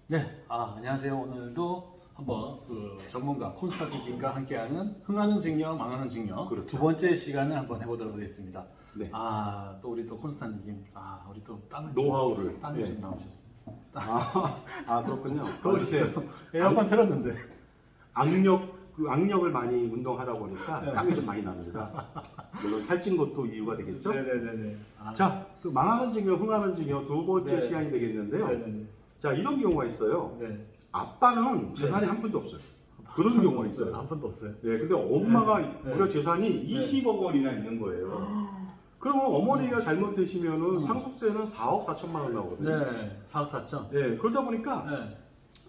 네, 안녕하세요. 오늘도 한번 그 전문가 콘스탄틴과 함께하는 흥하는 증여, 망하는 증여 그렇죠. 두 번째 시간을 한번 해보도록 하겠습니다. 네. 또 우리 또 콘스탄틴, 우리 또 노하우를. 땀이 좀 예. 나오셨어요. 그렇군요. 더우시죠? 에어컨 틀었는데. 악력을 많이 운동하다 보니까 네. 땀이 좀 많이 납니다. 물론 살찐 것도 이유가 되겠죠? 네네네네. 자, 그 망하는 증여, 흥하는 증여 두 번째 네. 시간이 되겠는데요. 네네네. 자, 이런 경우가 있어요. 네. 아빠는 재산이 한 푼도 없어요. 그런 경우가 있어요. 한 푼도 없어요. 네, 근데 엄마가 네. 무려 재산이 20억 원이나 있는 거예요. 그러면 어머니가 잘못되시면은 상속세는 4억 4천만 원 나오거든요. 네. 4억 4천. 네, 그러다 보니까 네.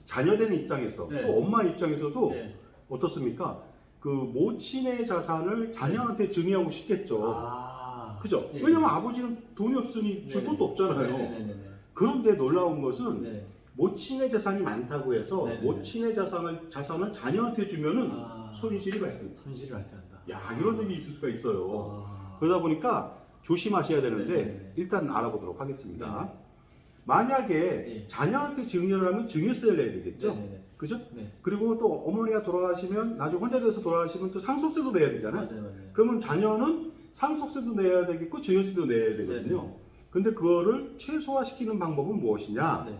자녀되는 입장에서 네. 또 엄마 입장에서도 네. 어떻습니까? 그 모친의 자산을 자녀한테 증여하고 싶겠죠. 그죠? 예. 왜냐면 아버지는 돈이 없으니 줄 네네. 것도 없잖아요. 네네네네. 그런데 놀라운 것은 네. 모친의 재산이 많다고 해서 네네네. 모친의 자산을 자녀한테 주면은 손실이 발생합니다. 손실이 발생한다. 야, 이런 일이 있을 수가 있어요. 아. 그러다 보니까 조심하셔야 되는데 네네네. 일단 알아보도록 하겠습니다. 네네. 만약에 네. 자녀한테 증여를 하면 증여세를 내야 되겠죠? 네네네. 그죠? 네. 그리고 또 어머니가 돌아가시면 나중에 혼자 돼서 돌아가시면 또 상속세도 내야 되잖아요. 맞아요. 그러면 자녀는 상속세도 내야 되겠고 증여세도 내야 되거든요. 네네. 근데 그거를 최소화시키는 방법은 무엇이냐? 네.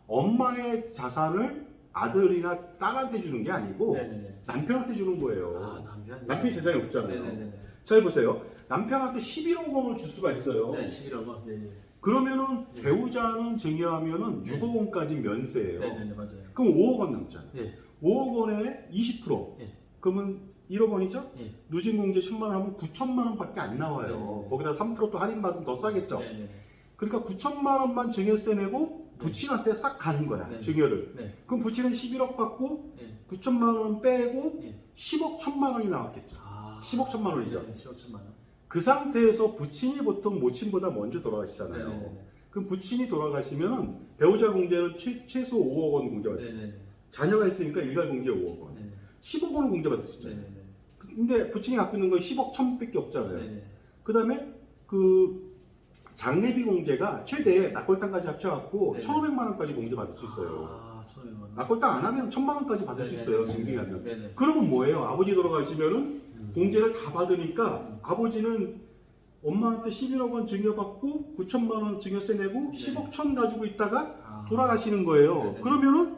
엄마의 자산을 아들이나 딸한테 주는 게 아니고 네네네. 남편한테 주는 거예요. 남편. 남편이 재산이 없잖아요. 네네네. 잘 보세요. 남편한테 11억 원을 줄 수가 있어요. 네, 11억 원. 네네. 그러면은 네. 배우자는 증여하면은 네. 6억 원까지 면세예요. 네네네, 맞아요. 그럼 5억 원 남잖아요. 네. 5억 원에 20%. 네. 그러면 1억 원이죠? 네. 누진공제 10만 원 하면 9천만 원밖에 안 나와요. 네네. 거기다 3%또 할인받으면 더 싸겠죠? 네네네. 그러니까 9천만 원만 증여세 내고 부친한테 싹 가는 거야. 네. 증여를. 네. 그럼 부친은 11억 받고 네. 9천만 원 빼고 네. 10억 1천만 원이 나왔겠죠. 10억 1천만 원이죠. 네, 10억 1천만 원. 그 상태에서 부친이 보통 모친보다 먼저 돌아가시잖아요. 네네네. 그럼 부친이 돌아가시면은 배우자 공제는 최소 5억 원 공제받을 수 있어요. 네네네. 자녀가 있으니까 일괄 공제 5억 원. 네네. 10억 원을 공제받을 수 있잖아요. 네네네. 근데 부친이 갖고 있는 건 10억 1천밖에 없잖아요. 네네. 그 다음에 그 장례비 공제가 최대 낙골당까지 합쳐갖고 네네. 1,500만 원까지 공제받을 수 있어요. 1,500만 원. 낙골당 안 하면 1,000만 원까지 받을 수 있어요. 증빙하면. 네네. 그러면 뭐예요? 아버지 돌아가시면은 공제를 다 받으니까 음. 아버지는 엄마한테 11억 원 증여받고 9천만 원 증여세 내고 네. 10억 천 가지고 있다가 아. 돌아가시는 거예요. 네네. 그러면은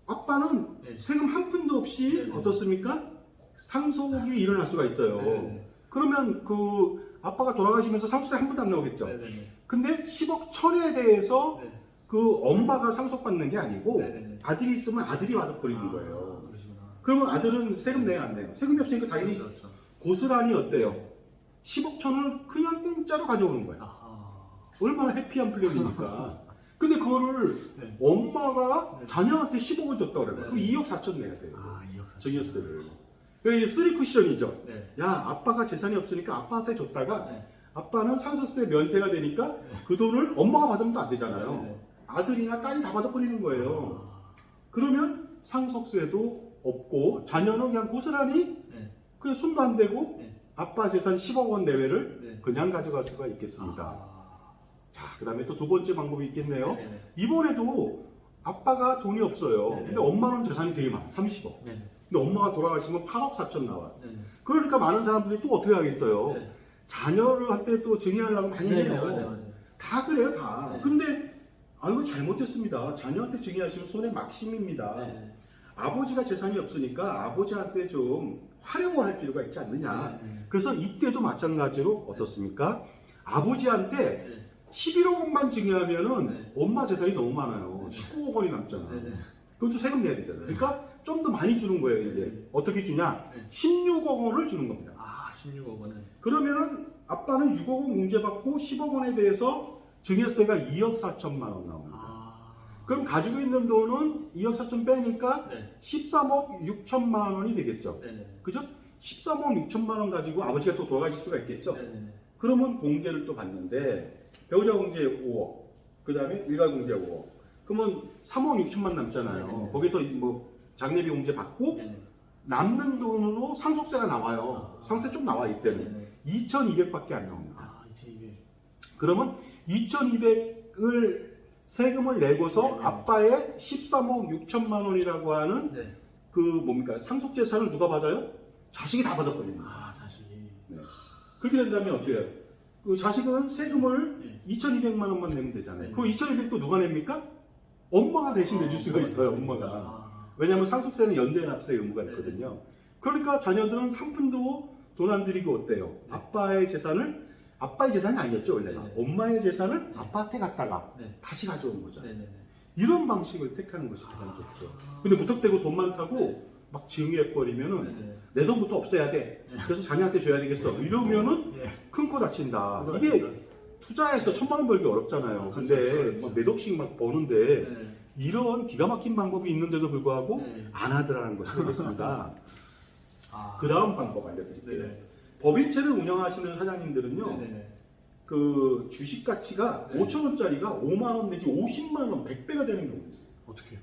아빠는 네. 세금 한 푼도 없이 네네. 어떻습니까? 상속이 일어날 수가 있어요. 네네. 그러면 그 아빠가 돌아가시면서 상속세 한 푼도 안 나오겠죠. 네네네. 근데 10억 천에 대해서 네. 그 엄마가 상속받는 게 아니고 네네네. 아들이 있으면 아들이 받아버리는 거예요. 그러시구나. 그러면 아들은 세금 내야 안 내요. 세금이 없으니까 당연히 그렇죠, 그렇죠. 고스란히 어때요? 10억 천을 그냥 공짜로 가져오는 거예요. 얼마나 해피한 플랜입니까? 근데 그거를 네. 엄마가 네. 자녀한테 10억을 줬다 그래요. 네. 그럼 2억 4천 내야 돼요. 2억 4천. 증여세를. 그러니까 이게 쓰리 쿠션이죠. 네. 야, 아빠가 재산이 없으니까 아빠한테 줬다가 네. 아빠는 상속세 면세가 되니까 그 돈을 엄마가 받으면 또 안 되잖아요. 네네. 아들이나 딸이 다 받아버리는 거예요. 그러면 상속세도 없고 자녀는 그냥 고스란히 네. 그냥 손도 안 대고 네. 아빠 재산 10억 원 내외를 네. 그냥 가져갈 수가 있겠습니다. 아. 자, 그 다음에 또 두 번째 방법이 있겠네요. 네네. 이번에도 아빠가 돈이 없어요. 네네. 근데 엄마는 재산이 되게 많아. 30억. 네네. 근데 엄마가 돌아가시면 8억 4천 나와. 네네. 그러니까 많은 사람들이 또 어떻게 하겠어요? 네. 자녀를 한테 또 증여하려고 많이 네네, 해요. 맞아요. 다 그래요, 다. 네. 근데 이거 잘못됐습니다. 자녀한테 증여하시면 손해 막심입니다. 네네. 아버지가 재산이 없으니까 아버지한테 좀 활용을 할 필요가 있지 않느냐. 네네. 그래서 이때도 마찬가지로 어떻습니까? 아버지한테 네. 11억 원만 증여하면은 네. 엄마 재산이 너무 많아요. 네. 19억 원이 남잖아. 네네. 그럼 또 세금 내야 되잖아요. 그러니까 좀 더 많이 주는 거예요, 이제. 네. 어떻게 주냐? 네. 16억 원을 주는 겁니다. 16억 원은. 그러면은 아빠는 6억 원 공제받고 10억 원에 대해서 증여세가 2억 4천만 원 나옵니다. 그럼 가지고 있는 돈은 2억 4천 빼니까 네. 13억 6천만 원이 되겠죠. 네네. 그죠? 13억 6천만 원 가지고 아버지가 또 돌아가실 수가 있겠죠. 네네. 그러면 공제를 또 받는데 배우자 공제 5억, 그 다음에 일가 공제 5억. 그러면 3억 6천만 남잖아요. 네네. 거기서 뭐 장례비 공제 받고 네네. 남는 돈으로 상속세가 나와요. 상세 좀 나와 이때는. 네네. 2,200밖에 안 나옵니다. 2,200. 그러면 2,200을 세금을 내고서 네, 네. 아빠의 13억 6천만 원이라고 하는 네. 그 뭡니까 상속재산을 누가 받아요? 자식이 다 받아버립니다. 아, 자식이. 네. 그렇게 된다면 어때요? 그 자식은 세금을 네. 2,200만 원만 내면 되잖아요. 네. 그 2,200도 누가 냅니까? 엄마가 대신 내줄 수가 있어요. 엄마가. 아, 왜냐하면 상속세는 연대 납세 의무가 있거든요. 그러니까 자녀들은 한 푼도 돈 안 들이고 어때요? 아빠의 재산이 아니었죠 원래가. 네네. 엄마의 재산을 네. 아빠한테 갖다가 네. 다시 가져온 거죠. 네네네. 이런 방식을 택하는 것이 가장 좋죠. 근데 무턱대고 돈 많다고 네. 막 증여해버리면은 네네. 내 돈부터 없애야 돼. 그래서 자녀한테 줘야 되겠어. 이러면은 예. 큰 코 다친다. 그거 이게 같습니다. 투자해서 1,000만 원 벌기 어렵잖아요. 그렇죠, 근데 그렇죠. 뭐 몇 억씩 막 버는데 네. 이런 기가 막힌 방법이 있는데도 불구하고 네. 안 하더라는 것이 되겠습니다. 아. 그 다음 방법 알려드릴게요. 네네. 법인체를 운영하시는 사장님들은요, 네네네. 그 주식 가치가 네. 5,000원짜리가 5만 원 내지 50만 원, 100배가 되는 경우도 있어요. 어떻게요?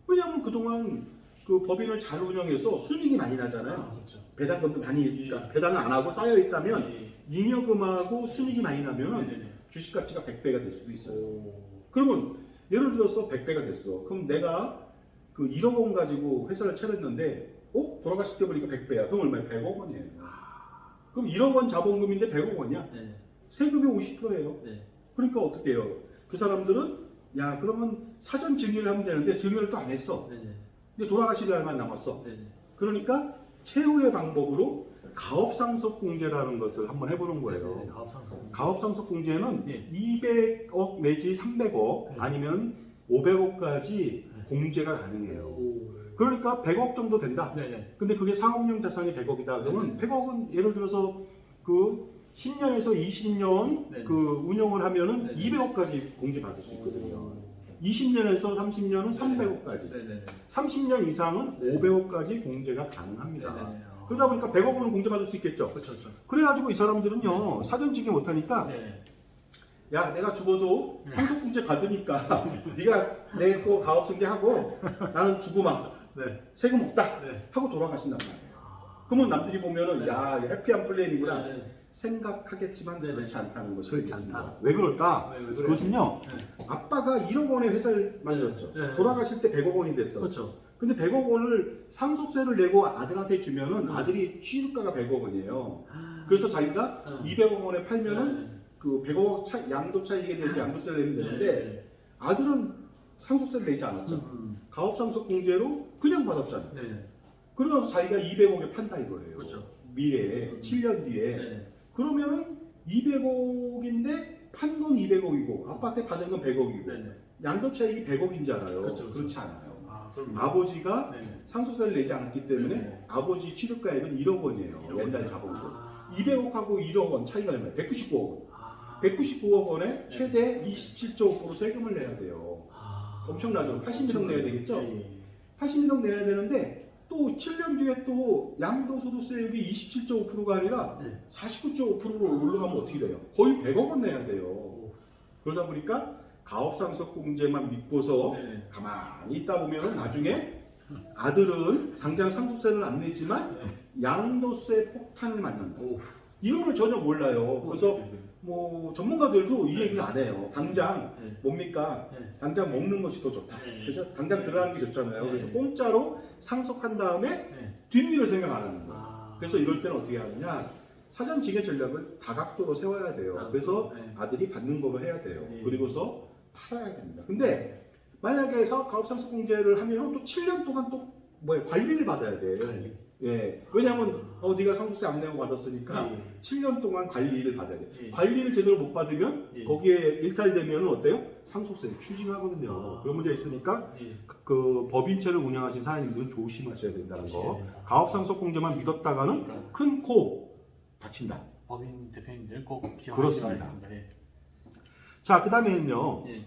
왜냐하면 그동안 그 법인을 잘 운영해서 순이익이 많이 나잖아요. 아, 그렇죠. 배당금도 많이, 예. 그러니까 배당을 안 하고 쌓여 있다면 예. 잉여금하고 순이익이 많이 나면은 네네네. 주식 가치가 100배가 될 수도 있어요. 오. 그러면 예를 들어서 100배가 됐어. 그럼 내가 그 1억 원 가지고 회사를 차렸는데, 돌아가실 때 보니까 100배야. 그럼 얼마야? 100억 원이에요. 그럼 1억 원 자본금인데 100억 원이야? 네네. 세금이 50%예요. 네. 그러니까 어떻게 해요? 그 사람들은 야 그러면 사전 증여를 하면 되는데 증여를 또 안 했어. 네네. 근데 돌아가실 날만 남았어. 네네. 그러니까 최후의 방법으로 가업상속공제라는 것을 한번 해보는 거예요. 네네. 가업상속. 가업상속공제는 예. 200억 내지 300억 네. 아니면 500억까지 네. 공제가 가능해요. 오. 그러니까 100억 정도 된다. 네네. 근데 그게 상업용 자산이 100억이다. 그러면 네. 100억은 예를 들어서 그 10년에서 20년 네. 그 운영을 하면은 네. 200억까지 공제받을 수 있거든요. 오. 20년에서 30년은 300억까지. 네네네. 30년 이상은 네. 500억까지 공제가 가능합니다. 네네네. 그러다 보니까 100억은 공제받을 수 있겠죠. 그렇죠, 그렇죠. 그래가지고 이 사람들은요, 사전증여 못하니까, 네. 야, 내가 죽어도 상속공제 받으니까, 네가 내 거 가업승계하고, 나는 죽으면 네. 세금 없다. 네. 하고 돌아가신단 말이에요. 그러면 남들이 보면은, 네. 야, 해피한 플랜이구나. 네. 생각하겠지만 네. 그렇지 않다는 것이 그렇지 되겠습니다. 않다. 왜 그럴까? 왜 그래요? 그것은요, 네. 아빠가 1억 원의 회사를 만들었죠. 네. 돌아가실 때 100억 원이 됐어. 그렇죠. 근데 100억 원을 상속세를 내고 아들한테 주면은 음. 아들이 취득가가 100억 원이에요. 그래서 자기가 음. 200억 원에 팔면은 네. 그 100억 양도 차익에 대해서 양도세를 내면 되는데 네. 아들은 상속세를 내지 않았죠. 가업상속공제로 그냥 받았잖아요. 네. 그러면서 자기가 200억에 판다 이거예요. 그렇죠. 미래에 7년 뒤에 네. 그러면은 200억인데 판 건 200억이고 아빠한테 받은 건 100억이고 네. 양도 차익이 100억인 줄 알아요. 그렇죠, 그렇죠. 그렇지 않아요. 아, 그럼 아버지가 네. 상속세를 내지 않았기 때문에 네. 아버지 취득가액은 1억 원이에요. 1억 옛날 원이요? 자본금. 아. 200억하고 1억 원 차이가 얼마예요? 199억 원. 아. 199억 원에 네. 최대 27.5% 세금을 내야 돼요. 아. 엄청나죠? 81억 내야 되겠죠? 예. 81억 내야 되는데 또 7년 뒤에 또 양도소득세율이 27.5%가 아니라 네. 49.5%로 올라가면 어떻게 돼요? 거의 100억 원 내야 돼요. 오. 그러다 보니까 가업상속공제만 믿고서 네. 가만히 있다 보면 나중에 아들은 당장 상속세를 안 내지만 양도세 폭탄을 맞는다. 오. 이런 걸 전혀 몰라요. 그래서 네. 뭐 전문가들도 이 얘기를 안 해요. 당장 네. 뭡니까? 네. 당장 먹는 것이 더 좋다. 네. 그래서 당장 들어가는 게 좋잖아요. 네. 그래서 공짜로 상속한 다음에 네. 뒷일을 생각 안 하는 거예요. 아. 그래서 이럴 때는 어떻게 하느냐? 사전 증여 전략을 다각도로 세워야 돼요. 아, 그래서 네. 아들이 받는 거로 해야 돼요. 네. 그리고서 팔아야 됩니다. 근데 만약에 가업상속공제를 하면 또 7년 동안 또 관리를 받아야 돼. 관리. 예. 왜냐하면 네가 상속세 안 내고 받았으니까 예. 7년 동안 관리를 받아야 돼. 예. 관리를 제대로 못 받으면 예. 거기에 일탈되면 어때요? 상속세를 추징하거든요. 아. 그런 문제 있으니까 예. 그 법인체를 운영하신 사장님들은 조심하셔야 된다는 거. 조심해야 된다. 가업상속공제만 믿었다가는 그러니까. 큰 코 다친다. 법인 대표님들 꼭 기억하시기 그렇습니다. 바라겠습니다. 예. 자, 그 다음에는요. 예.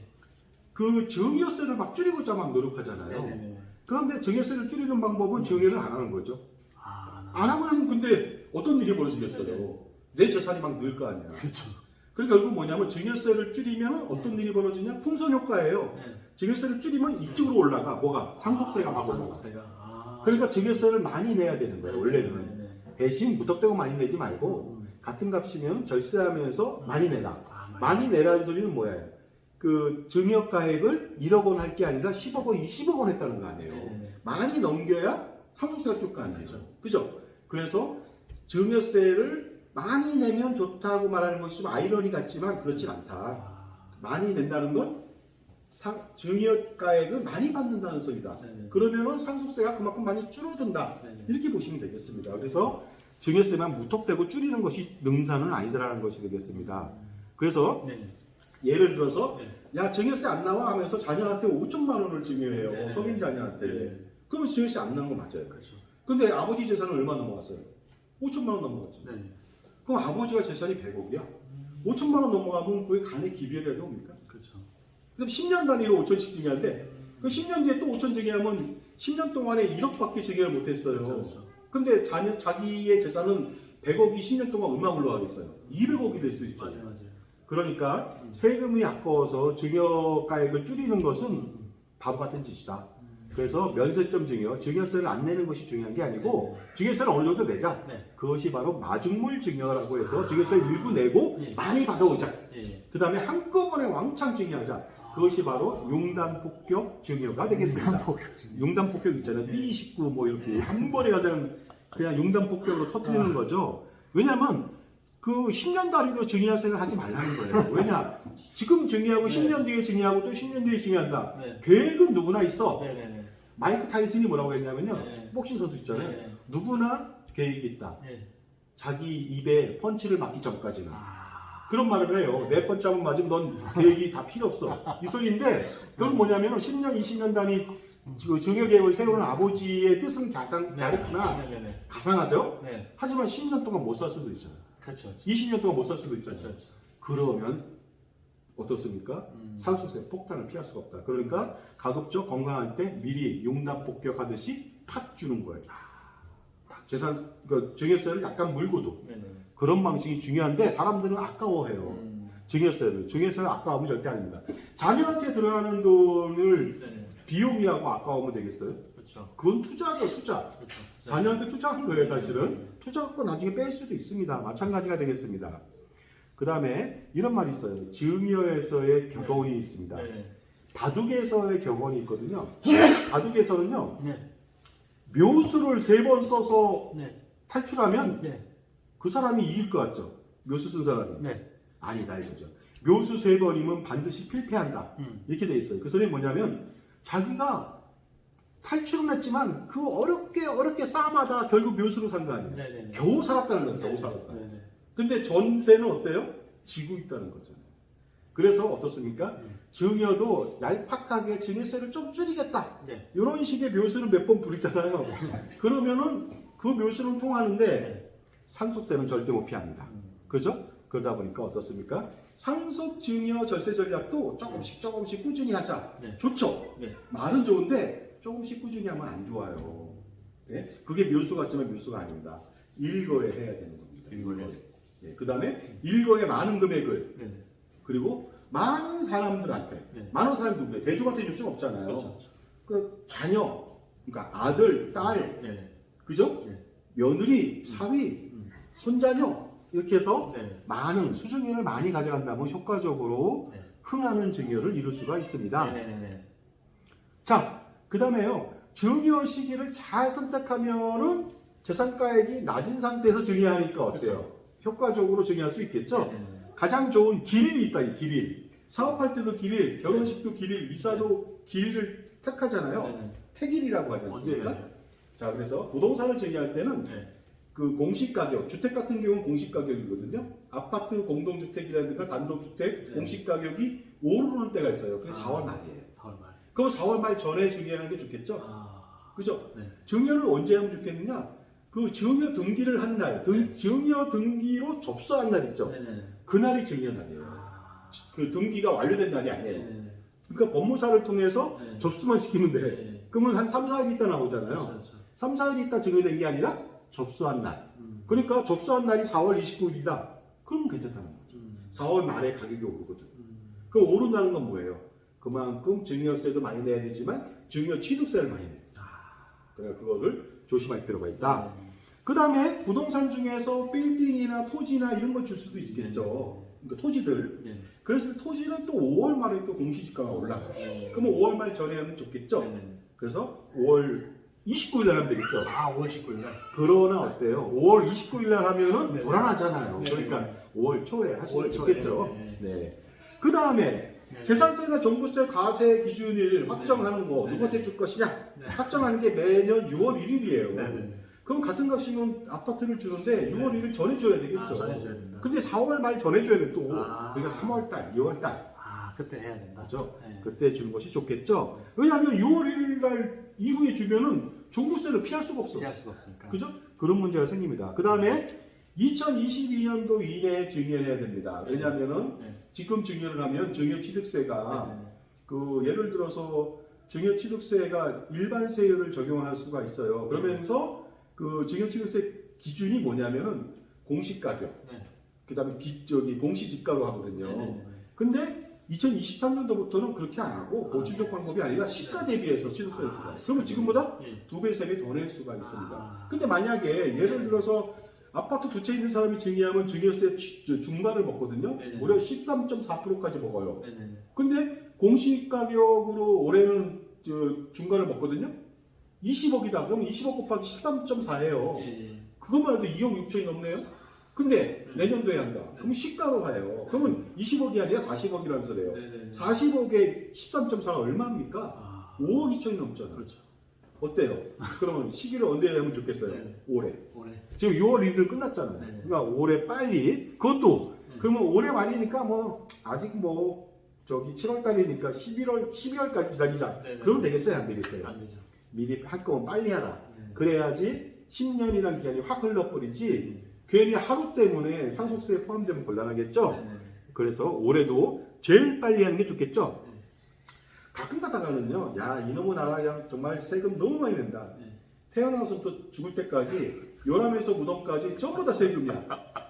그 증여세를 막 줄이고자 막 노력하잖아요. 네네네. 그런데 증여세를 줄이는 방법은 증여를 안 하는 거죠. 아. 안 하면 근데 어떤 일이 벌어지겠어요? 네네. 내 재산이 막 늘 거 아니야. 그렇죠. 그러니까 결국 뭐냐면 증여세를 줄이면 어떤 일이 벌어지냐? 풍선 효과예요. 네. 증여세를 줄이면 이쪽으로 올라가. 뭐가? 상속세가 막 올라가. 상속세가. 아. 그러니까 증여세를 많이 내야 되는 거예요. 원래는. 네네. 대신 무턱대고 많이 내지 말고 같은 값이면 절세하면서 많이 내라. 아, 많이 내라는 소리는 뭐예요? 그 증여가액을 1억 원 할 게 아니라 10억 원, 20억 원 했다는 거 아니에요. 네. 많이 넘겨야 상속세가 줄 거 아니에요. 그렇죠. 그죠? 그래서 증여세를 많이 내면 좋다고 말하는 것이 좀 아이러니 같지만 그렇진 않다. 아, 많이 낸다는 건 증여가액을 많이 받는다는 소리다. 네네. 그러면은 상속세가 그만큼 많이 줄어든다. 네네. 이렇게 보시면 되겠습니다. 그래서 증여세만 무턱대고 줄이는 것이 능사는 아니다라는 것이 되겠습니다. 그래서 네네. 예를 들어서 네. 야 증여세 안 나와 하면서 자녀한테 5천만 원을 증여해요. 네. 성인 자녀한테. 네. 그러면 증여세 안 나는 거 맞아요. 그렇죠. 근데 아버지 재산은 얼마 넘어갔어요? 5천만 원 넘어갔죠. 네. 그럼 아버지가 재산이 100억이야. 5천만 원 넘어가면 그게 간의 기별이라도 옵니까? 그렇죠. 그럼 10년 단위로 5천씩 증여하는데 그 10년 뒤에 또 5천 증여하면 10년 동안에 1억밖에 증여를 못했어요. 그렇죠. 근데 자기의 재산은 100억이 10년 동안 얼마 올라가겠어요? 200억이 될 수 있죠. 맞아요. 그러니까 세금이 아까워서 증여가액을 줄이는 것은 바보 같은 짓이다. 그래서 면세점 증여세를 안 내는 것이 중요한 게 아니고 증여세를 어느 정도 내자. 네. 그것이 바로 마중물 증여라고 해서 증여세를 일부 내고 네. 많이 받아오자. 예. 그 다음에 한꺼번에 왕창 증여하자. 그것이 바로 융단폭격 증여가 되겠습니다. 융단폭격 있잖아요. B29 뭐 이렇게 한 번에 그냥 융단폭격으로 터뜨리는 거죠. 왜냐하면 그 10년 단위로 증여세를 하지 말라는 거예요. 왜냐? 지금 증여하고 네. 10년 뒤에 증여하고 또 10년 뒤에 증여한다. 네. 계획은 누구나 있어. 네네네. 마이크 타이슨이 뭐라고 했냐면요. 네. 복싱 선수 있잖아요. 네. 누구나 계획이 있다. 네. 자기 입에 펀치를 맞기 전까지는. 아. 그런 말을 해요. 내 펀치 한번 맞으면 넌 계획이 다 필요 없어. 이 소리인데 그건 뭐냐면 10년, 20년 단위 증여 계획을 세우는 아버지의 뜻은 가르크나 네네네. 가상하죠. 네. 하지만 10년 동안 못 살 수도 있잖아요. 그렇죠. 20년 동안 못 살 수도 있잖아요. 그렇죠. 그러면 어떻습니까? 상속세 폭탄을 피할 수가 없다. 그러니까 가급적 건강할 때 미리 융단 폭격하듯이 탁 주는 거예요. 재산 증여세를 약간 물고도 네네. 그런 방식이 중요한데 사람들은 아까워해요. 증여세를 아까워하면 절대 아닙니다. 자녀한테 들어가는 돈을 네네. 비용이라고 아까워하면 되겠어요? 그렇죠. 그건 투자죠, 투자. 그렇죠. 자녀한테 투자한 거예요, 사실은. 투자받고 나중에 뺄 수도 있습니다. 마찬가지가 되겠습니다. 그 다음에 이런 말이 있어요. 증여에서의 격언이 있습니다. 네네. 바둑에서의 격언이 있거든요. 바둑에서는요, 네. 묘수를 3번 써서 네. 탈출하면 네. 그 사람이 이길 것 같죠? 묘수 쓴 사람이. 네. 아니다 이거죠. 묘수 3번이면 반드시 필패한다. 이렇게 돼 있어요. 그 소리는 뭐냐면 자기가 탈출은 했지만 그 어렵게 싸움하다 결국 묘수로 산 거 아니에요. 네네네. 겨우 살았다는 거죠. 겨우 살았다. 네네. 근데 전세는 어때요? 지고 있다는 거잖아요. 그래서 어떻습니까? 증여도 얄팍하게 증여세를 좀 줄이겠다. 네. 이런 식의 묘수를 몇 번 부리잖아요. 그러면은 그 묘수는 통하는데 네. 상속세는 절대 못 피합니다. 그죠? 그러다 보니까 어떻습니까? 상속 증여 절세 전략도 조금씩 꾸준히 하자. 네. 좋죠? 네. 말은 좋은데 조금씩 꾸준히 하면 안 좋아요. 네? 그게 묘수 같지만 묘수가 아닙니다. 일거에 해야 되는 겁니다. 일거에. 네. 그 다음에 일거에 많은 금액을 네네. 그리고 많은 사람들한테 네. 많은 사람이 누구예요? 대중한테 줄 수는 없잖아요. 그렇죠. 그 자녀, 그러니까 아들, 딸, 네네. 그죠? 네. 며느리, 사위, 손자녀 이렇게 해서 네. 많은 수증인을 많이 가져간다면 효과적으로 네. 흥하는 증여를 이룰 수가 있습니다. 네네네. 자, 그 다음에요. 증여 시기를 잘 선택하면은 재산가액이 낮은 상태에서 증여하니까 어때요? 효과적으로 증여할 수 있겠죠? 네네네. 가장 좋은 길일이 있다, 이 길일. 사업할 때도 길일, 결혼식도 길일, 이사도 길일을 택하잖아요. 네네. 택일이라고 하지 언제 않습니까? 해요? 자, 그래서 부동산을 증여할 때는 네. 그 공시가격, 주택 같은 경우는 공시가격이거든요. 아파트 공동주택이라든가 단독주택 네. 공시가격이 오르는 때가 있어요. 그게 4월 말이에요. 4월 말. 그럼 4월 말 전에 증여하는 게 좋겠죠? 아. 그죠? 네. 증여를 언제 하면 좋겠느냐? 그 증여 등기를 한 날, 증여 등기로 접수한 날 있죠? 네네네. 그날이 증여 날이에요. 아. 그 등기가 완료된 날이 아니에요. 네네네. 그러니까 법무사를 통해서 네. 접수만 시키면 돼. 네. 그러면 한 3, 4일 있다 나오잖아요. 그렇죠. 3, 4일 있다 증여된 게 아니라 접수한 날. 그러니까 접수한 날이 4월 29일이다. 그러면 괜찮다는 거죠. 4월 말에 가격이 오르거든. 그럼 오른다는 건 뭐예요? 그만큼 증여세도 많이 내야 되지만 증여 취득세를 많이 내. 그러니까 그거를 조심할 필요가 있다. 그 다음에 부동산 중에서 빌딩이나 토지나 이런 걸 줄 수도 있겠죠. 그러니까 토지들. 네. 그래서 토지는 또 5월 말에 또 공시지가가 올라가요. 그러면 5월 말 전에 하면 좋겠죠. 네. 그래서 5월 29일 날 하면 되겠죠. 아, 5월 19일 날. 그러나 어때요? 5월 29일 날 하면은 네. 불안하잖아요. 네. 그러니까 5월 초에 하시면 5월 초에. 좋겠죠. 네. 네. 그 다음에 네. 재산세나 종부세 과세 기준일 확정하는 거 네. 누구한테 줄 것이냐? 네. 확정하는 게 매년 6월 1일이에요. 네. 그럼 같은 값이면 아파트를 주는데 6월 1일 전에 줘야 되겠죠. 아, 전해줘야 된다. 근데 4월 말 전에 줘야 돼 또. 아. 그러니까 3월 달, 2월 달. 아, 그때 해야 된다. 맞죠? 네. 그때 주는 것이 좋겠죠. 왜냐하면 6월 1일 날 이후에 주면은 종부세를 피할 수가 없어. 피할 수가 없으니까. 그죠? 그런 문제가 생깁니다. 그 다음에 2022년도 이내에 증여해야 됩니다. 왜냐하면은 네. 지금 증여를 하면 증여취득세가 네. 그 예를 들어서 증여취득세가 일반세율을 적용할 수가 있어요. 그러면서 그 증여취득세 기준이 뭐냐면은 공시가격, 네. 그 다음에 공시지가로 하거든요. 네. 근데 2023년도부터는 그렇게 안 하고 보충적 방법이 아니라 시가 대비해서 취득세를 부과해요. 그러면 지금보다 예. 2배, 3배 더 낼 수가 있습니다. 아. 근데 만약에 예를 들어서 아파트 두 채 있는 사람이 증여하면 증여세 중반을 먹거든요. 네네. 무려 13.4%까지 먹어요. 네네. 근데 공시가격으로 올해는 중간을 먹거든요. 20억이다. 그럼 20억 곱하기 13.4예요. 예. 그것만 해도 2억 6천이 넘네요. 근데 네. 내년도에 한다. 그럼 시가로 가요. 그러면 20억이 아니라 40억이라는 소리예요. 네네. 40억에 13.4가 얼마입니까? 아. 5억 2천이 넘잖아요. 그렇죠. 어때요? 그러면 시기를 언제 하면 좋겠어요? 네. 올해. 올해. 지금 6월 1일 끝났잖아요. 네. 그러니까 올해 빨리. 그것도 네. 그러면 올해 말이니까 뭐 아직 뭐 저기 7월 달이니까 12월까지 기다리자. 네. 그러면 되겠어요? 안 되겠어요? 안 되죠. 미리 할 거면 빨리 하라. 네. 그래야지 10년이라는 기간이 확 흘러버리지. 괜히 하루 때문에 상속세에 포함되면 곤란하겠죠? 네네. 그래서 올해도 제일 빨리 하는 게 좋겠죠? 네. 가끔 가다가는요, 야, 이놈의 나라 그냥 정말 세금 너무 많이 낸다. 네. 태어나서부터 죽을 때까지, 요람에서 무덤까지 전부 다 세금이야.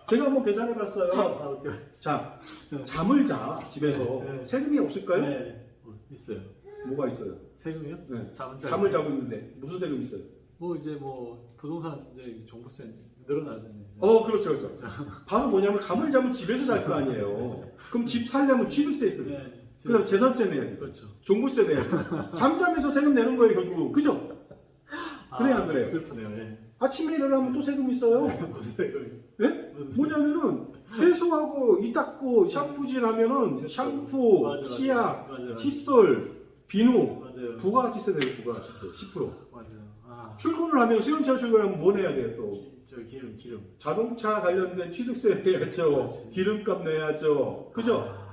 제가 한번 계산해 봤어요. 자, 잠을 자, 집에서. 네. 세금이 없을까요? 네. 있어요. 뭐가 있어요? 세금이요? 네. 잠을 잠을 자고 있는데, 무슨 세금 있어요? 뭐 이제 뭐 부동산 이제 종부세 늘어나잖아요. 이제. 그렇죠, 그렇죠. 바로 뭐냐면 잠을 자면 집에서 잘 거 아니에요. 그럼 집 살려면 취득세 있어요. 네. 그다음 재산세 내야 돼. 그렇죠. 종부세 내야 돼. 잠자면서 세금 내는 거예요, 결국. 그죠? 그래요, 안 그래요? 슬프네요. 네. 아침에 일어나면 또 세금 있어요. 무슨 세금이? 예? 무슨 뭐냐면은 세수하고 이 닦고 샴푸질 하면은 샴푸, 맞아, 맞아. 치약, 맞아요. 칫솔, 비누, 맞아요. 부가가치세 내요, 부가가치세 10%. 맞아요. 아. 출근을 하면 수영차 출근하면 뭐 내야 돼요, 또? 저 기름. 자동차 관련된 취득세 내야죠. 그렇지. 기름값 내야죠. 그죠? 아.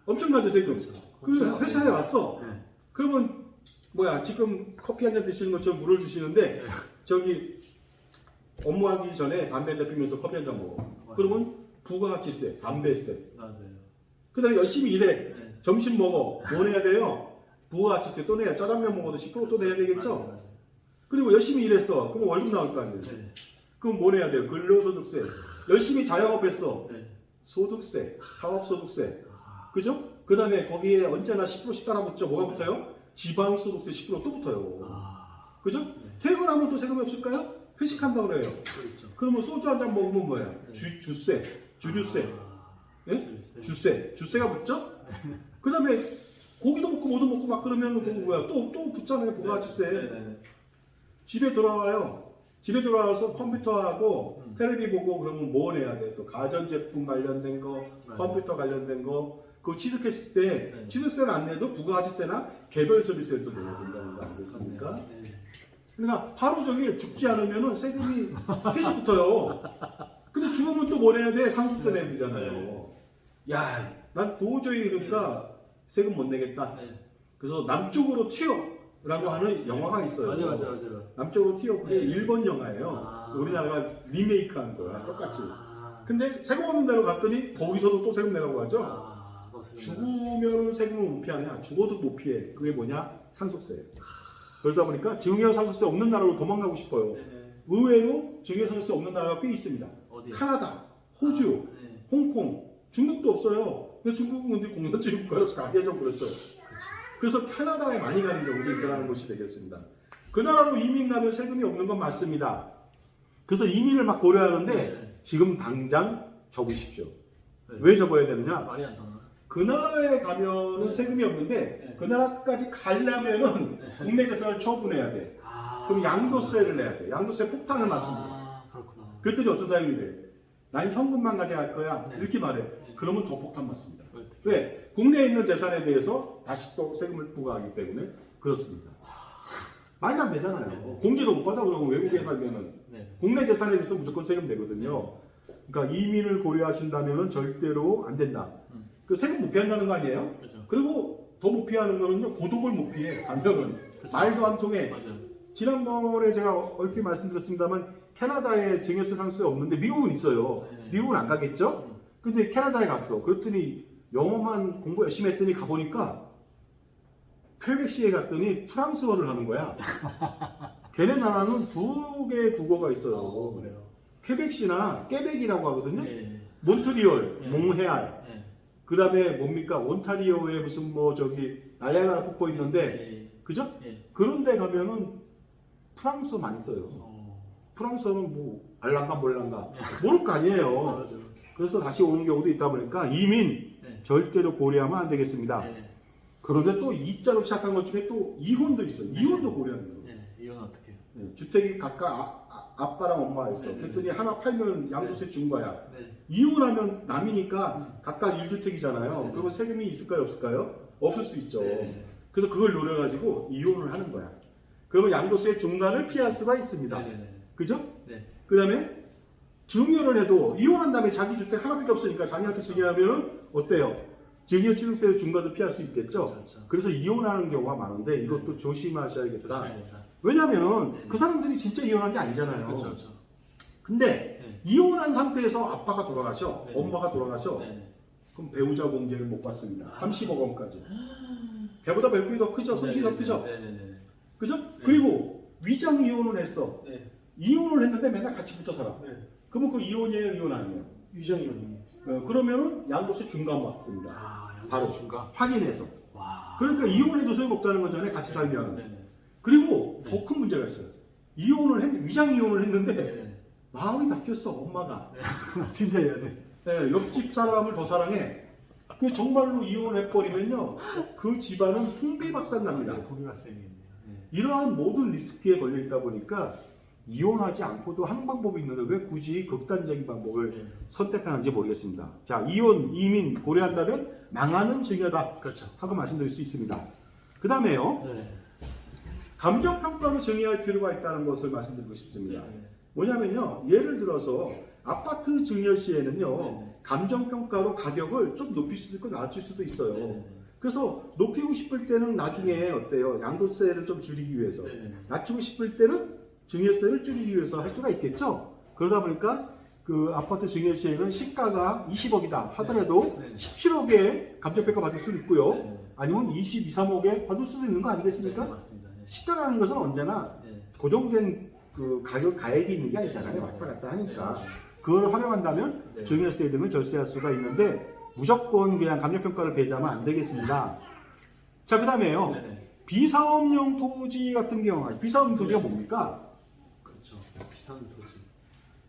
엄청나죠, 세금. 그렇죠. 그 회사에 왔어. 네. 그러면 뭐야 지금 커피 한 잔 드시는 것처럼 물을 드시는데 네. 저기 업무하기 전에 담배 한잔 피면서 커피 한 잔 먹어. 맞아요. 그러면 부가가치세, 담배세. 맞아요. 그다음에 열심히 일해. 네. 점심 먹어. 뭐 내야 돼요? 부가가치세 또 내야. 짜장면 먹어도 10%또 내야 되겠죠? 맞아요. 그리고 열심히 일했어. 그럼 월급 나올 거 아니에요? 네. 그럼 뭐 내야 돼요? 근로소득세. 열심히 자영업했어. 네. 소득세, 사업소득세. 아. 그죠? 그 다음에 거기에 언제나 10%씩 따라붙죠. 뭐가 붙어요? 지방소득세 10%또 붙어요. 아. 그죠? 네. 퇴근하면 또 세금이 없을까요? 회식한다고 그래요. 그렇죠. 그러면 소주 한 잔 먹으면 뭐야? 네. 주세, 주류세, 아. 예? 주세. 주세가 붙죠? 그 다음에 고기도 먹고 뭐도 먹고 막 그러면 네. 뭐야? 또 붙잖아요. 부가가치세. 네. 집에 돌아와요. 집에 돌아와서 컴퓨터하고 텔레비 보고 그러면 뭐 내야 돼? 또 가전제품 관련된 거, 맞아요. 컴퓨터 관련된 거, 그거 취득했을 때 네. 취득세는 안 내도 부가가치세나 개별 소비세도 내야 된다는 거 아니겠습니까? 네. 그러니까 하루 종일 죽지 않으면 세금이 계속 붙어요. 근데 죽으면 또 뭐 내야 돼? 상속세 내야 되잖아요. 야, 난 도저히 그러니까 세금 못 내겠다. 네. 그래서 남쪽으로 튀어라고 하는 영화가 있어요. 맞아요. 남쪽으로 튀어. 그게 네. 일본 영화예요. 아. 우리나라가 리메이크한 거야. 똑같이. 아. 근데 세금 없는 데로 갔더니 거기서도 또 세금 내라고 하죠. 아. 뭐 세금 죽으면 세금을 못 피하냐? 죽어도 못 피해. 그게 뭐냐? 상속세예요. 그러다 보니까 증여 상속세 없는 나라로 도망가고 싶어요. 네. 의외로 증여 상속세 없는 나라가 꽤 있습니다. 어디요? 카나다, 호주, 아, 네. 홍콩, 중국도 없어요. 근데 중국은 근데 공산주의 국가라서 가기가 좀 그렇죠. 그래서 캐나다에 많이 가는 경우도 있다는 것이 되겠습니다. 그 나라로 이민 가면 세금이 없는 건 맞습니다. 그래서 이민을 막 고려하는데 네. 지금 당장 접으십시오. 네. 왜 접어야 되느냐? 말이 안 통하나? 그 나라에 가면은 네. 세금이 없는데 네. 그 나라까지 가려면은 국내 재산을 처분해야 돼. 그럼 양도세를 내야 돼. 양도세 폭탄을 맞습니다. 아, 그렇구나. 그랬더니 어떤 사람이 그래. 난 현금만 가져갈 거야. 네. 이렇게 말해. 그러면 더 폭탄 맞습니다. 어떻게? 왜? 국내에 있는 재산에 대해서 다시 또 세금을 부과하기 때문에 그렇습니다. 말이 안 되잖아요. 네. 공제도 못 받아 그러면 외국에 네. 살면은 네. 국내 재산에 대해서 무조건 세금 내거든요. 그러니까 이민을 고려하신다면은 절대로 안 된다. 그 세금 못 피한다는 거 아니에요? 그렇죠. 그리고 더 못 피하는 거는요, 고독을 못 피해. 가면은 그렇죠. 말도 안 통해. 맞아요. 지난번에 제가 얼핏 말씀드렸습니다만 캐나다에 증여세 상세 없는데 미국은 있어요. 네. 미국은 안 가겠죠? 근데 캐나다에 갔어. 그랬더니 영어만 공부 열심히 했더니 가보니까 퀘벡시에 갔더니 프랑스어를 하는 거야. 걔네 나라는 두 개의 국어가 있어요. 그래요. 퀘벡시나 깨벡이라고 하거든요. 네. 몬트리올, 네. 몽헤알. 네. 그 다음에 뭡니까? 온타리오에 무슨 뭐 저기 나이아가라 폭포 있는데, 네. 그죠? 네. 그런데 가면은 프랑스어 많이 써요. 어. 프랑스어는 뭐 알랑가 몰랑가 모를 거 아니에요. 맞아요. 그래서 다시 오는 경우도 있다 보니까 이민 네. 절대로 고려하면 안 되겠습니다. 네. 그런데 또 이자로 시작한 것 중에 또 이혼도 있어요. 이혼도 고려하는 거예요. 네. 이건 어떻게 해요? 네, 주택이 각각 아빠랑 엄마가 있어. 네, 네, 그랬더니 네. 하나 팔면 양도세 준 거야. 네. 이혼하면 남이니까 각각 1주택이잖아요. 네. 그러면 세금이 있을까요? 없을까요? 없을 수 있죠. 네. 그래서 그걸 노려가지고 이혼을 하는 거야. 그러면 양도세 중간을 피할 수가 있습니다. 네. 그죠? 네. 그 다음에 증여를 해도 이혼한 다음에 자기 주택 하나밖에 없으니까 자기한테 증여하면은 어때요? 증여 취득세를 중과도 피할 수 있겠죠? 그렇죠. 그래서 이혼하는 경우가 많은데 이것도 조심하셔야겠다. 조심해야겠다. 왜냐면은 네. 그 사람들이 진짜 이혼한 게 아니잖아요. 그렇죠. 그렇죠. 근데 네. 이혼한 상태에서 아빠가 돌아가셔, 네. 엄마가 돌아가셔, 네. 그럼 배우자 공제를 못 받습니다. 아. 30억 원까지. 배보다 배꼽이 더 크죠? 손실이 더 크죠? 네네네. 그죠? 그리고 위장 이혼을 했어. 네. 이혼을 했는데 맨날 같이 붙어 살아. 네. 그러면 그 이혼이에요, 이혼 아니에요? 위장 이혼이. 그러면은 양도세 중간 받습니다. 아, 바로 중가. 확인해서. 와. 그러니까 이혼해도 소용없다는 거잖아요, 같이 살면. 네네. 그리고 네. 더 큰 문제가 있어요. 위장 이혼을 했는데 네. 마음이 바뀌었어, 엄마가. 진짜 이해네. 네, 옆집 사람을 더 사랑해. 그 정말로 이혼을 해버리면요, 그 집안은 풍비박산 납니다. 고기 발생이겠네요. 네. 이러한 모든 리스크에 걸려 있다 보니까 이혼하지 않고도 하는 방법이 있는데 왜 굳이 극단적인 방법을 네. 선택하는지 모르겠습니다. 자, 이혼, 이민 고려한다면 망하는 증여다 그렇죠. 하고 말씀드릴 수 있습니다. 그 다음에요, 네. 감정평가로 증여할 필요가 있다는 것을 말씀드리고 싶습니다. 네. 뭐냐면요, 예를 들어서 아파트 증여 시에는요, 네. 감정평가로 가격을 좀 높일 수도 있고 낮출 수도 있어요. 네. 그래서 높이고 싶을 때는 나중에 어때요? 양도세를 좀 줄이기 위해서. 네. 낮추고 싶을 때는 증여세를 줄이기 위해서 할 수가 있겠죠. 그러다 보니까 그 아파트 증여 시에는 시가가 20억이다 하더라도 네. 17억에 감정평가 받을 수도 있고요. 네. 아니면 22, 3억에 받을 수도 있는 거 아니겠습니까? 네, 맞습니다. 네. 시가라는 것은 언제나 네. 고정된 그 가격 가액이 있는 게 아니잖아요. 왔다 갔다 하니까. 그걸 활용한다면 네. 증여세 등을 절세할 수가 있는데 무조건 그냥 감정평가를 배제하면 안 되겠습니다. 자, 그 다음에요. 네. 네. 비사업용 토지 같은 경우, 비사업용 토지가 뭡니까? 그렇죠. 비싼 도시.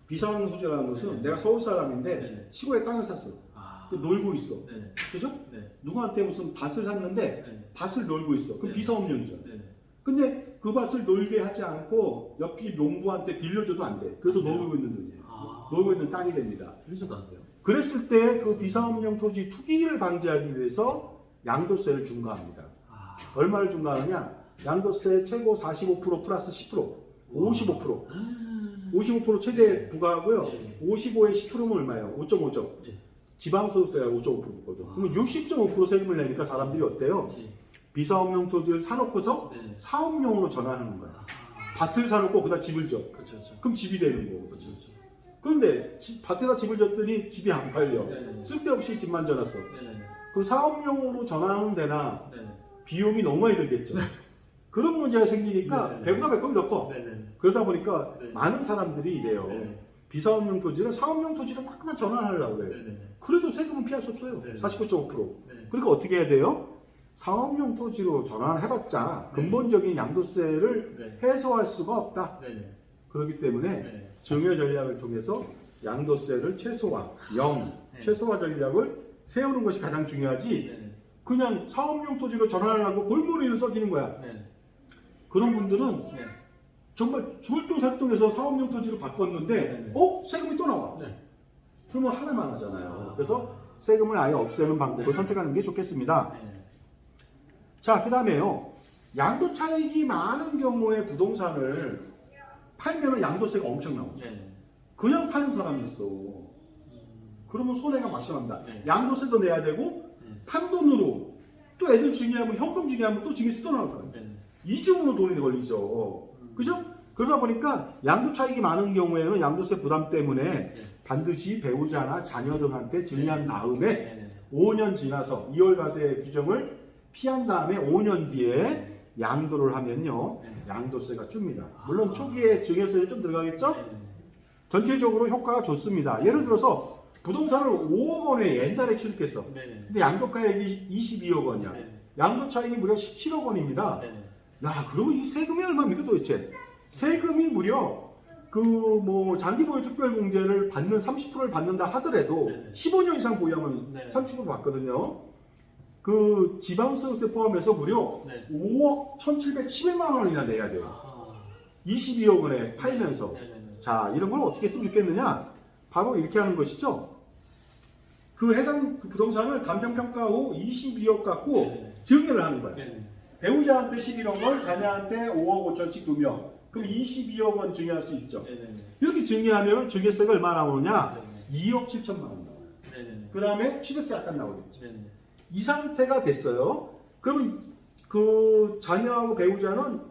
비사업용 토지라는 것은 네. 내가 서울 사람인데 네. 시골에 땅을 샀어. 아. 놀고 있어. 네. 그죠? 네. 누구한테 무슨 밭을 샀는데 네. 밭을 놀고 있어. 그럼 네. 비사업용이죠. 네. 근데 그 밭을 놀게 하지 않고 옆집 농부한테 빌려줘도 안 돼. 그래도 안 돼요? 놀고 있는 돈이에요. 아. 놀고 있는 땅이 됩니다. 빌려줘도 안 돼요. 그랬을 때 그 비사업용 토지 투기를 방지하기 위해서 양도세를 중과합니다. 아. 얼마를 중과하느냐? 양도세 최고 45% 플러스 10%, 55%. 55% 최대 부과하고요. 네. 55에 10%면 얼마예요? 5.5죠. 네. 지방소득세가 5.5% 붙거든. 그러면 60.5% 세금을 내니까 사람들이 어때요? 네. 비사업용 토지를 사놓고서 네. 사업용으로 전환하는 거야. 아. 밭을 사놓고 거기다 집을 줘. 그렇죠. 그렇죠. 그럼 집이 되는 거고. 그렇죠. 그렇죠. 그런데 밭에다 집을 줬더니 집이 안 팔려. 네. 쓸데없이 집만 져놨어. 네. 그 사업용으로 전환은 되나 네. 비용이 너무 많이 들겠죠. 그런 문제가 생기니까 네. 배보다 배꼽이 더 커. 네. 네. 그러다 보니까 네. 많은 사람들이 이래요. 네. 비사업용 토지를 사업용 토지로 막만 전환하려고 그래요. 네. 네. 그래도 세금은 피할 수 없어요. 네. 49.5%. 네. 그러니까 어떻게 해야 돼요? 사업용 토지로 전환을 해봤자 네. 근본적인 양도세를 네. 해소할 수가 없다. 네. 그렇기 때문에 네. 증여 전략을 통해서 양도세를 최소화, 최소화 전략을 세우는 것이 가장 중요하지. 네. 그냥 사업용 토지로 전환하려고 골머리를 썩이는 거야. 네. 그런 분들은 네. 정말 줄도살동해서 사업용 토지로 바꿨는데 네. 세금이 또 나와. 네. 그러면 하나만 하잖아요. 그래서 세금을 아예 없애는 방법을 선택하는 게 좋겠습니다. 네. 자, 그 다음에요. 양도 차익이 많은 경우에 부동산을 팔면 양도세가 엄청 나오죠. 네. 그냥 파는 사람이 있어. 그러면 손해가 막심합니다. 네. 양도세도 내야 되고 판 돈으로 또 애들 증여하면 현금 증여하면 또 증여세 또 나올 거예요. 네. 이중으로 돈이 걸리죠. 그죠? 그러다 보니까 양도 차익이 많은 경우에는 양도세 부담 때문에 반드시 배우자나 자녀들한테 증여한 다음에 네. 5년 지나서 2월 과세 규정을 피한 다음에 5년 뒤에 양도를 하면요. 양도세가 줍니다. 물론 초기에 증여세는 좀 들어가겠죠? 전체적으로 효과가 좋습니다. 예를 들어서 부동산을 5억 원에 옛날에 취득했어. 네. 근데 양도가액이 22억 원이야. 네. 양도 차익이 무려 17억 원입니다. 네. 야, 그러면 이 세금이 얼마입니까 도대체? 세금이 무려 장기 보유 특별 공제를 받는 30%를 받는다 하더라도 네. 15년 이상 보유하면 네. 30% 받거든요. 그 지방세세 포함해서 무려 네. 5억 1,711만 원이나 내야 돼요. 아하. 22억 원에 팔면서. 네. 자, 이런 걸 어떻게 했으면 좋겠느냐? 바로 이렇게 하는 것이죠. 그 해당 부동산을 감정평가 후 22억 갖고 네. 증여를 하는 거야. 네. 배우자한테 11억 원, 자녀한테 5억 5천씩 2명. 그럼 22억 원 증여할 수 있죠. 네. 이렇게 증여하면 증여세가 얼마 나오느냐? 네. 2억 7천만 원 나와요. 네. 그 다음에 취득세 약간 나오겠죠. 네. 이 상태가 됐어요. 그러면 그 자녀하고 배우자는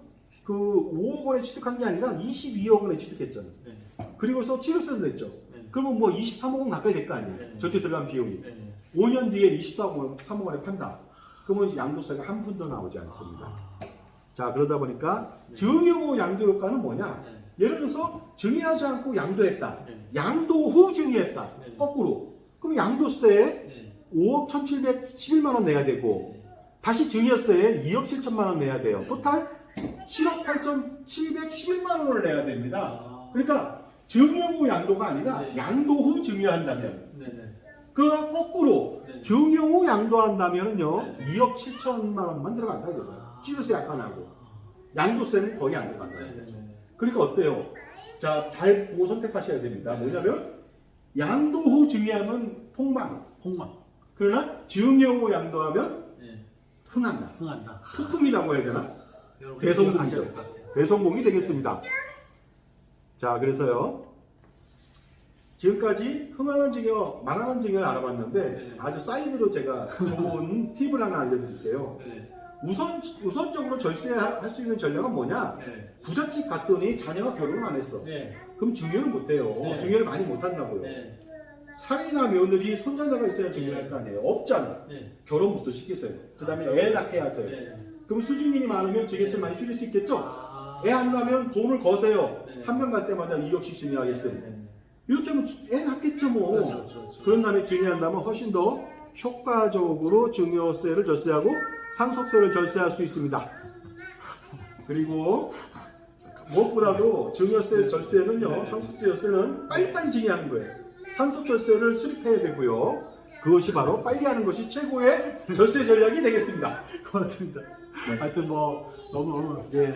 그 5억 원에 취득한 게 아니라 22억 원에 취득했잖아요. 네. 그리고서 취득세도 냈죠. 네. 그러면 뭐 23억 원 가까이 될 거 아니에요. 네. 전체 들어간 비용이. 네. 5년 뒤에 23억 원, 3억 원에 판다. 그러면 양도세가 한 푼도 나오지 않습니다. 자, 그러다 보니까 증여 후 양도 효과는 뭐냐? 네. 예를 들어서 증여하지 않고 양도했다. 네. 양도 후 증여했다. 네. 거꾸로. 그럼 양도세에 네. 5억 1,711만 원 내야 되고 다시 증여세에 2억 7천만 원 내야 돼요. 토탈 7억 8,711만 원을 내야 됩니다. 그러니까 증여 후 양도가 아니라 네. 양도 후 증여한다면 네. 그러나 거꾸로 네. 증여 후 양도한다면은요 네. 2억 7천만 원만 들어간다 이거죠. 취득세 약간 하고 양도세는 거의 안 들어간다. 그러니까 어때요? 자, 잘 보고 선택하셔야 됩니다. 뭐냐면 양도 후 증여하면 폭망. 그러나 증여 후 양도하면 네. 흥한다. 흥한다. 폭풍이라고 해야 되나? 여러분 대성공이죠. 기억하셔야 될 것 같아요. 대성공이 되겠습니다. 자, 그래서요. 지금까지 흥하는 증여, 망하는 증여를 알아봤는데 네. 아주 사이드로 제가 좋은 팁을 하나 알려드릴게요. 네. 우선적으로 절세할 수 있는 전략은 뭐냐? 네. 부잣집 갔더니 자녀가 결혼을 안 했어. 네. 그럼 증여를 못해요. 네. 증여를 많이 못한다고요. 네. 사위나 며느리, 손자녀가 있어야 증여할 거 아니에요. 없잖아. 네. 결혼부터 시키세요. 그 다음에 애 낳게 하세요. 네. 그럼 수주민이 많으면 증여세를 많이 줄일 수 있겠죠? 아. 애 안 낳으면 돈을 거세요. 네. 한 명 갈 때마다 2억씩 증여하겠어요. 네. 이렇게 하면 애 낳겠죠 뭐. 그렇죠. 그런 다음에 증여한다면 훨씬 더 효과적으로 증여세를 절세하고 상속세를 절세할 수 있습니다. 그리고 무엇보다도 증여세 절세는요, 네. 상속세 절세는 빨리빨리 증여하는 거예요. 상속 절세를 수립해야 되고요. 그것이 바로 빨리 하는 것이 최고의 절세 전략이 되겠습니다. 고맙습니다. 하여튼 너무 이제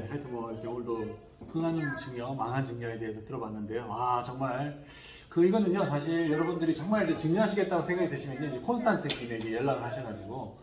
하여튼 이렇게 오늘도 흥하는 증여, 망한 증여에 대해서 들어봤는데요. 아 정말 이거는요 사실 여러분들이 정말 이제 증여하시겠다고 생각이 드시면요 이제 콘스탄트님에게 연락을 하셔가지고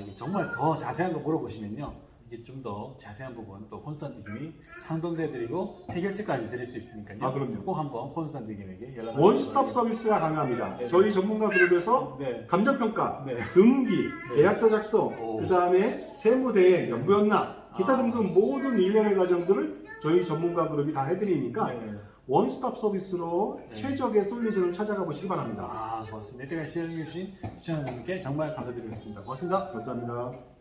이게 정말 더 자세한 거 물어보시면요 이게 좀 더 자세한 부분 또 콘스탄트님이 상담도 해드리고 해결책까지 드릴 수 있으니까요. 아, 그럼요. 꼭 한번 콘스탄트님에게 연락. 원스톱 서비스가 가능합니다. 네. 저희 전문가 그룹에서 네. 감정평가, 네. 등기, 계약서 작성, 오. 그 다음에 세무대행, 연부연납, 기타 등등 모든 일련의 과정들을 저희 전문가 그룹이 다 해드리니까 네. 원스톱 서비스로 네. 최적의 솔루션을 찾아가 보시기 바랍니다. 고맙습니다. 이때까지 시청해주신 시청자분께 정말 감사드리겠습니다. 고맙습니다. 감사합니다.